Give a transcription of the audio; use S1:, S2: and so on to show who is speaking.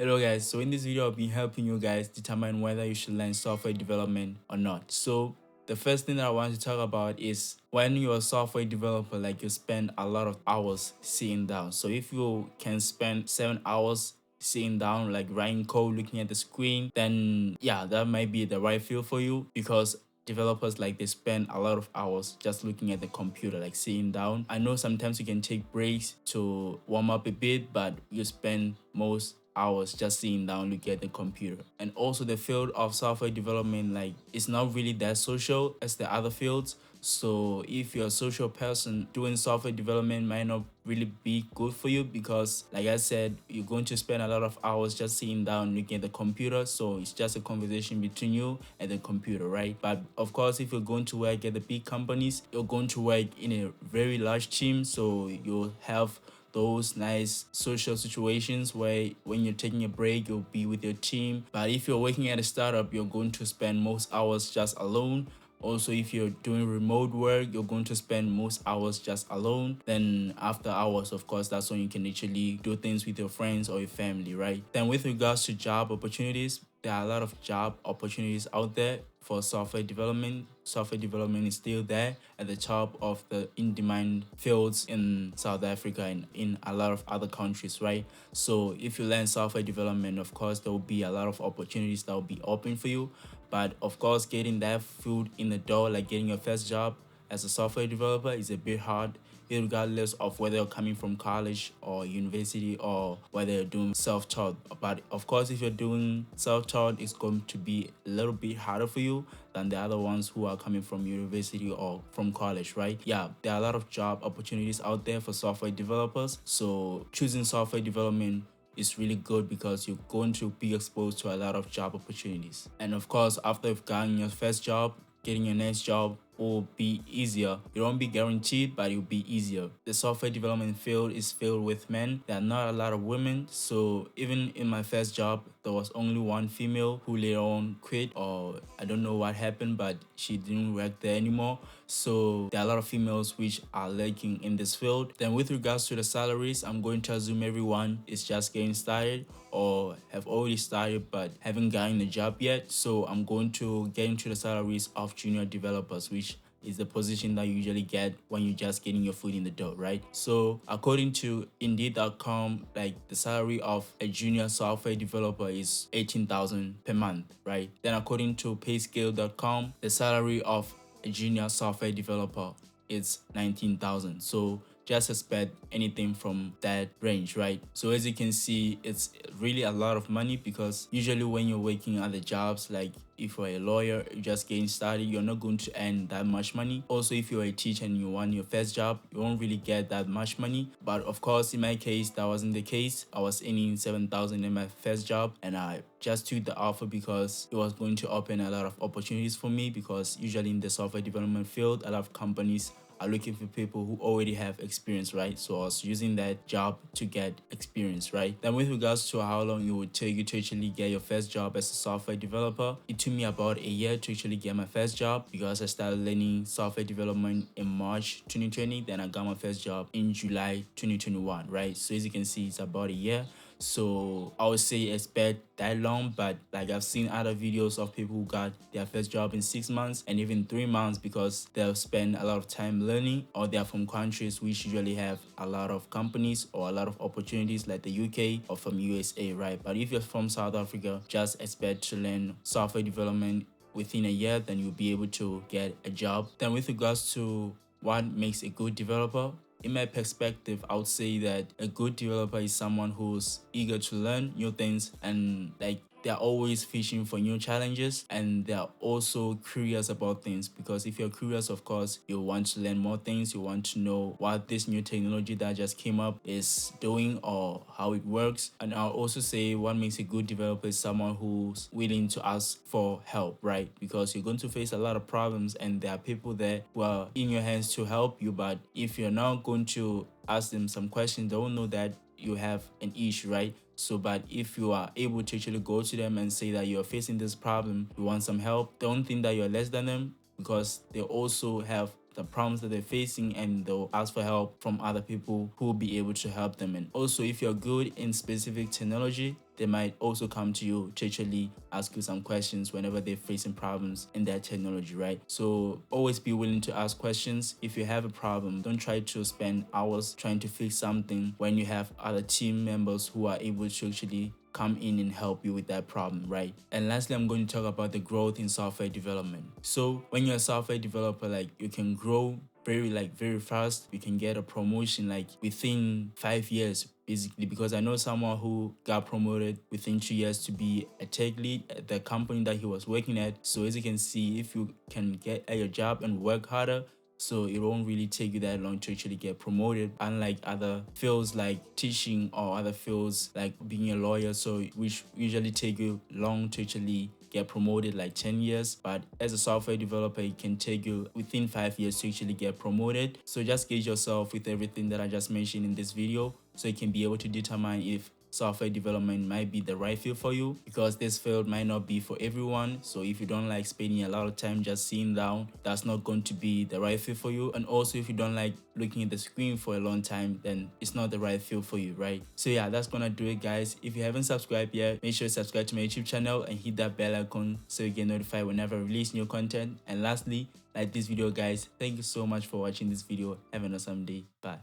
S1: Hello guys, so in this video I'll be helping you guys determine whether you should learn software development or not. So the first thing that I want to talk about is when you're a software developer, like you spend a lot of hours sitting down. So if you can spend 7 hours sitting down, like writing code, looking at the screen, then yeah, that might be the right field for you, because developers, like, they spend a lot of hours just looking at the computer, like sitting down. I know sometimes you can take breaks to warm up a bit, but you spend most hours just sitting down looking at the computer. And also the field of software development, like, it's not really that social as the other fields. So if you're a social person, doing software development might not really be good for you, because like I said, you're going to spend a lot of hours just sitting down looking at the computer. So it's just a conversation between you and the computer, right? But of course, if you're going to work at the big companies, you're going to work in a very large team, so you'll have those nice social situations where when you're taking a break, you'll be with your team. But if you're working at a startup, you're going to spend most hours just alone. Also, if you're doing remote work, you're going to spend most hours just alone. Then after hours, of course, that's when you can actually do things with your friends or your family, right? Then with regards to job opportunities, there are a lot of job opportunities out there for software development. Software development is still there at the top of the in-demand fields in South Africa and in a lot of other countries, right? So if you learn software development, of course, there will be a lot of opportunities that will be open for you. But of course, getting that foot in the door, like getting your first job as a software developer, is a bit hard, regardless of whether you're coming from college or university or whether you're doing self-taught. But of course, if you're doing self-taught, it's going to be a little bit harder for you than the other ones who are coming from university or from college, right? Yeah, there are a lot of job opportunities out there for software developers. So choosing software development is really good, because you're going to be exposed to a lot of job opportunities. And of course, after you've gotten your first job, getting your next job will be easier. It won't be guaranteed, but it'll be easier. The software development field is filled with men. There are not a lot of women. So even in my first job, there was only one female who later on quit, or I don't know what happened, but she didn't work there anymore. So there are a lot of females which are lacking in this field. Then with regards to the salaries, I'm going to assume everyone is just getting started or have already started but haven't gotten a job yet. So I'm going to get into the salaries of junior developers, which is the position that you usually get when you're just getting your foot in the door, right? So according to Indeed.com, like, the salary of a junior software developer is 18,000 per month, right? Then according to Payscale.com, the salary of a junior software developer is 19,000. So just expect anything from that range, right? So as you can see, it's really a lot of money, because usually when you're working at the jobs, like if you're a lawyer, you're just getting started, you're not going to earn that much money. Also, if you're a teacher and you want your first job, you won't really get that much money. But of course, in my case, that wasn't the case. I was earning 7,000 in my first job, and I just took the offer because it was going to open a lot of opportunities for me, because usually in the software development field, a lot of companies are looking for people who already have experience, right? So I was using that job to get experience, right? Then with regards to how long it would take you to actually get your first job as a software developer, it took me about a year to actually get my first job, because I started learning software development in March 2020. Then I got my first job in July 2021, right? So as you can see, it's about a year. So I would say expect that long, but like, I've seen other videos of people who got their first job in 6 months and even 3 months, because they'll spend a lot of time learning, or they're from countries which usually have a lot of companies or a lot of opportunities, like the UK or from USA, right? But if you're from South Africa, just expect to learn software development within a year, then you'll be able to get a job. Then with regards to what makes a good developer, in my perspective, I would say that a good developer is someone who's eager to learn new things, and like, they're always fishing for new challenges, and they're also curious about things, because if you're curious, of course, you want to learn more things. You want to know what this new technology that just came up is doing, or how it works. And I'll also say what makes a good developer is someone who's willing to ask for help, right? Because you're going to face a lot of problems, and there are people there who are in your hands to help you. But if you're not going to ask them some questions, they will know that you have an issue, right? So, but if you are able to actually go to them and say that you're facing this problem, you want some help, don't think that you're less than them, because they also have the problems that they're facing, and they'll ask for help from other people who will be able to help them. And also, if you're good in specific technology, they might also come to you to actually ask you some questions whenever they're facing problems in their technology, right? So always be willing to ask questions. If you have a problem, don't try to spend hours trying to fix something when you have other team members who are able to actually come in and help you with that problem, right? And lastly, I'm going to talk about the growth in software development. So when you're a software developer, like you can grow very fast. You can get a promotion like within 5 years basically, because I know someone who got promoted within 2 years to be a tech lead at the company that he was working at. So as you can see, if you can get at your job and work harder, so it won't really take you that long to actually get promoted, unlike other fields like teaching or other fields like being a lawyer, so which usually take you long to actually get promoted, like 10 years. But as a software developer, it can take you within 5 years to actually get promoted. So just gauge yourself with everything that I just mentioned in this video, so you can be able to determine if software development might be the right field for you, because this field might not be for everyone. So if you don't like spending a lot of time just sitting down, that's not going to be the right field for you. And also if you don't like looking at the screen for a long time, then it's not the right field for you, right? So yeah, that's gonna do it, guys. If you haven't subscribed yet, make sure you subscribe to my YouTube channel and hit that bell icon so you get notified whenever I release new content. And lastly, like this video, guys. Thank you so much for watching this video. Have an awesome day. Bye.